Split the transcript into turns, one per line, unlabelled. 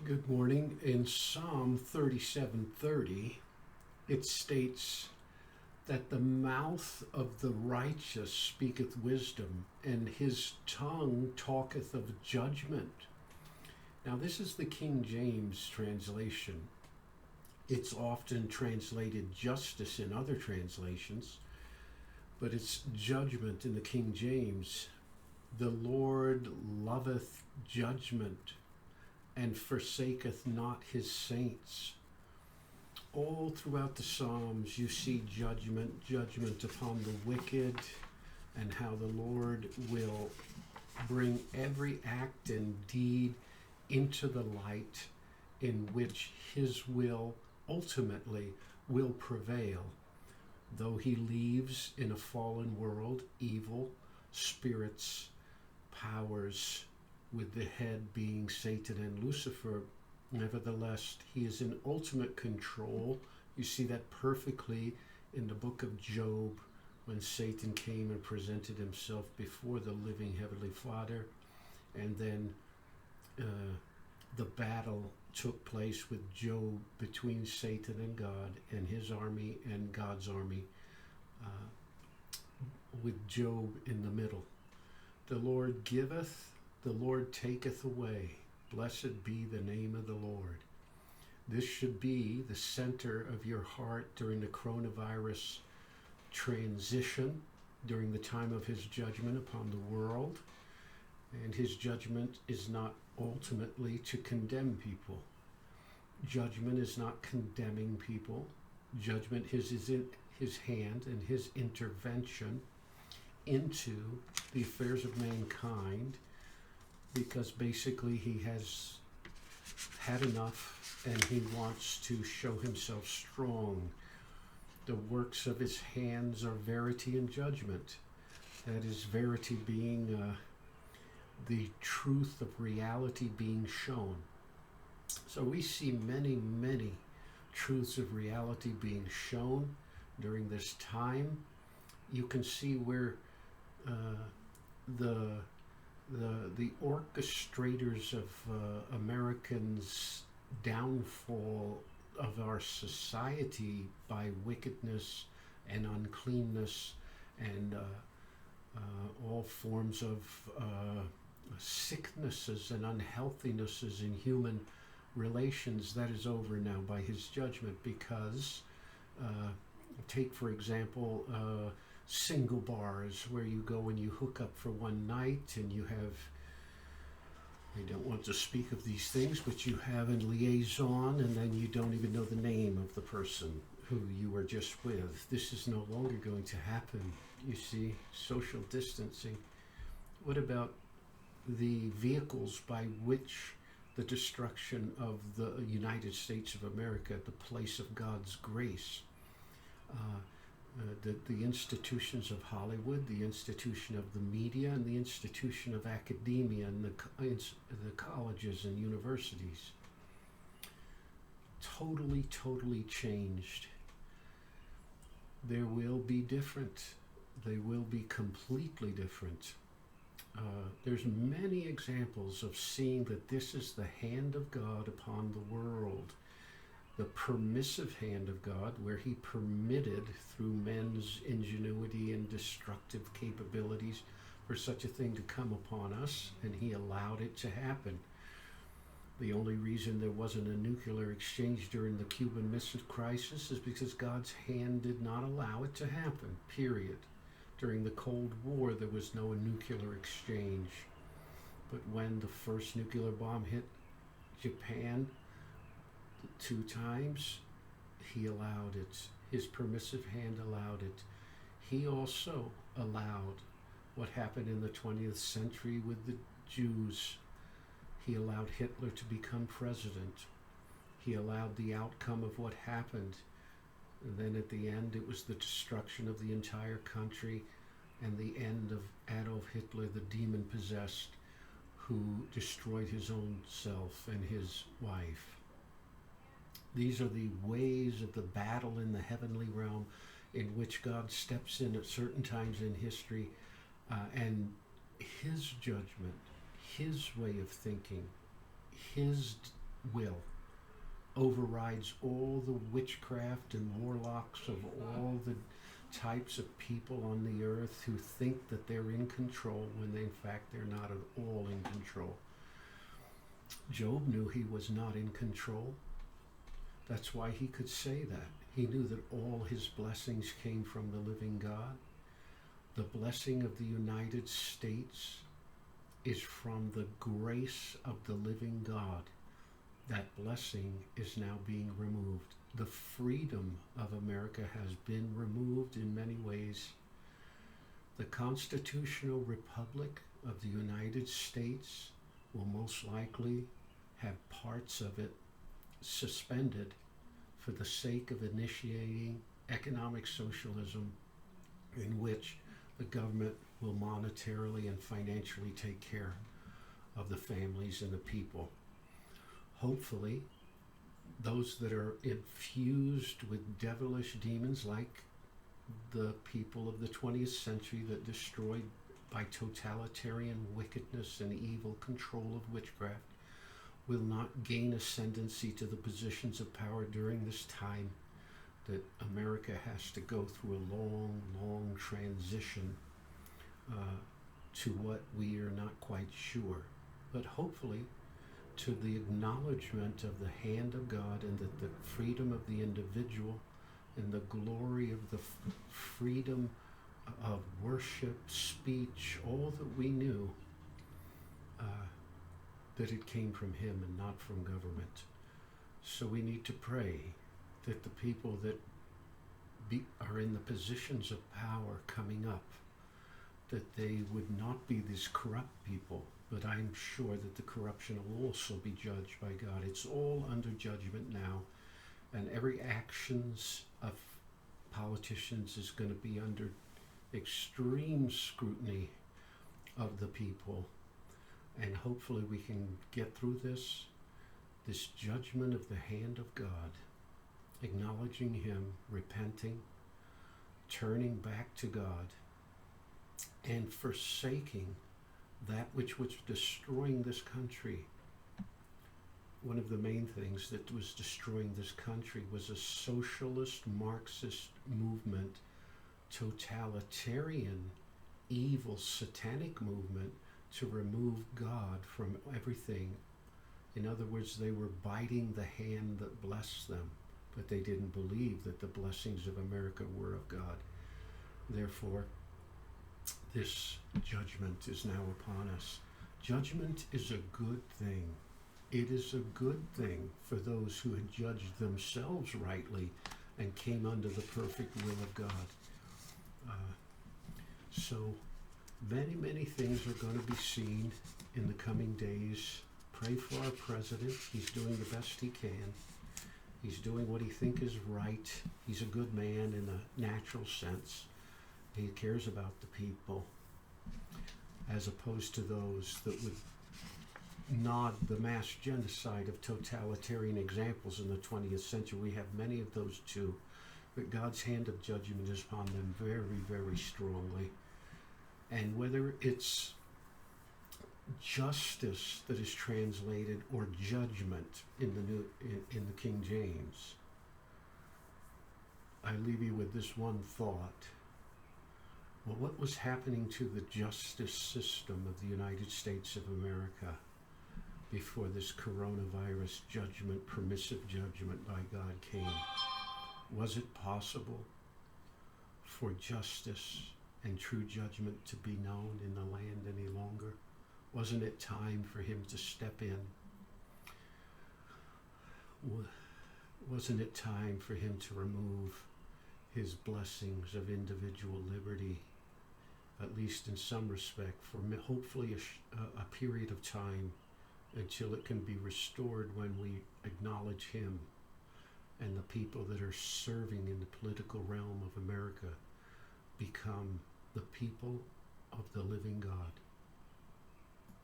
Good morning. In Psalm 37:30, it states that the mouth of the righteous speaketh wisdom, and his tongue talketh of judgment. Now, this is the King James translation. It's often translated justice in other translations, but it's judgment in the King James. The Lord loveth judgment, and forsaketh not his saints. All throughout the Psalms, you see judgment upon the wicked, and how the Lord will bring every act and deed into the light in which his will ultimately will prevail. Though he leaves in a fallen world evil spirits, powers, with the head being Satan and Lucifer, nevertheless, he is in ultimate control. You see that perfectly in the book of Job, when Satan came and presented himself before the living Heavenly Father, and then the battle took place with Job between Satan and God, and his army and God's army, with Job in the middle. The Lord giveth, the Lord taketh away. Blessed be the name of the Lord. This should be the center of your heart during the coronavirus transition, during the time of his judgment upon the world. And his judgment is not ultimately to condemn people. Judgment is not condemning people. Judgment is in his hand and his intervention into the affairs of mankind, because basically he has had enough and he wants to show himself strong. The works of his hands are verity and judgment. That is, verity being the truth of reality being shown. So we see many, many truths of reality being shown during this time. You can see where the orchestrators of Americans' downfall of our society by wickedness and uncleanness and all forms of sicknesses and unhealthinesses in human relations, that is over now by his judgment. Because take for example single bars, where you go and you hook up for one night and you have, I don't want to speak of these things, but you have a liaison, and then you don't even know the name of the person who you were just with. This is no longer going to happen. You see, social distancing. What about the vehicles by which the destruction of the United States of America, the place of God's grace, the institutions of Hollywood, the institution of the media, and the institution of academia, and the colleges and universities, totally changed. There will be different. They will be completely different. There's many examples of seeing that this is the hand of God upon the world. The permissive hand of God, where he permitted, through men's ingenuity and destructive capabilities, for such a thing to come upon us, and he allowed it to happen. The only reason there wasn't a nuclear exchange during the Cuban Missile Crisis is because God's hand did not allow it to happen, period. During the Cold War, there was no nuclear exchange. But when the first nuclear bomb hit Japan 2 times, he allowed it. His permissive hand allowed it. He also allowed what happened in the 20th century with the Jews. He allowed Hitler to become president. He allowed the outcome of what happened. And then at the end, it was the destruction of the entire country and the end of Adolf Hitler, the demon-possessed, who destroyed his own self and his wife. These are the ways of the battle in the heavenly realm, in which God steps in at certain times in history, and his judgment, his way of thinking, his will overrides all the witchcraft and warlocks of all the types of people on the earth who think that they're in control when they, in fact they're not at all in control. Job knew he was not in control. That's why he could say that. He knew that all his blessings came from the living God. The blessing of the United States is from the grace of the living God. That blessing is now being removed. The freedom of America has been removed in many ways. The constitutional republic of the United States will most likely have parts of it suspended for the sake of initiating economic socialism, in which the government will monetarily and financially take care of the families and the people. Hopefully, those that are infused with devilish demons, like the people of the 20th century that destroyed by totalitarian wickedness and evil control of witchcraft, will not gain ascendancy to the positions of power during this time that America has to go through a long, long transition to what we are not quite sure. But hopefully, to the acknowledgement of the hand of God, and that the freedom of the individual and the glory of the freedom of worship, speech, all that we knew, that it came from Him and not from government. So we need to pray that the people that are in the positions of power coming up, that they would not be these corrupt people, but I'm sure that the corruption will also be judged by God. It's all under judgment now, and every actions of politicians is going to be under extreme scrutiny of the people. And hopefully we can get through this judgment of the hand of God, acknowledging Him, repenting, turning back to God, and forsaking that which was destroying this country. One of the main things that was destroying this country was a socialist, Marxist movement, totalitarian, evil, satanic movement to remove God from everything. In other words, they were biting the hand that blessed them, but they didn't believe that the blessings of America were of God. Therefore, this judgment is now upon us. Judgment is a good thing. It is a good thing for those who had judged themselves rightly and came under the perfect will of God. So many, many things are going to be seen in the coming days. Pray for our president. He's doing the best he can. He's doing what he thinks is right. He's a good man in a natural sense. He cares about the people, as opposed to those that would nod the mass genocide of totalitarian examples in the 20th century. We have many of those too, but God's hand of judgment is upon them very, very strongly. And whether it's justice that is translated or judgment in the King James, I leave you with this one thought. Well, what was happening to the justice system of the United States of America before this coronavirus judgment, permissive judgment by God came? Was it possible for justice and true judgment to be known in the land any longer? Wasn't it time for Him to step in? Wasn't it time for Him to remove His blessings of individual liberty, at least in some respect, for hopefully a period of time, until it can be restored when we acknowledge Him and the people that are serving in the political realm of America become the people of the living God.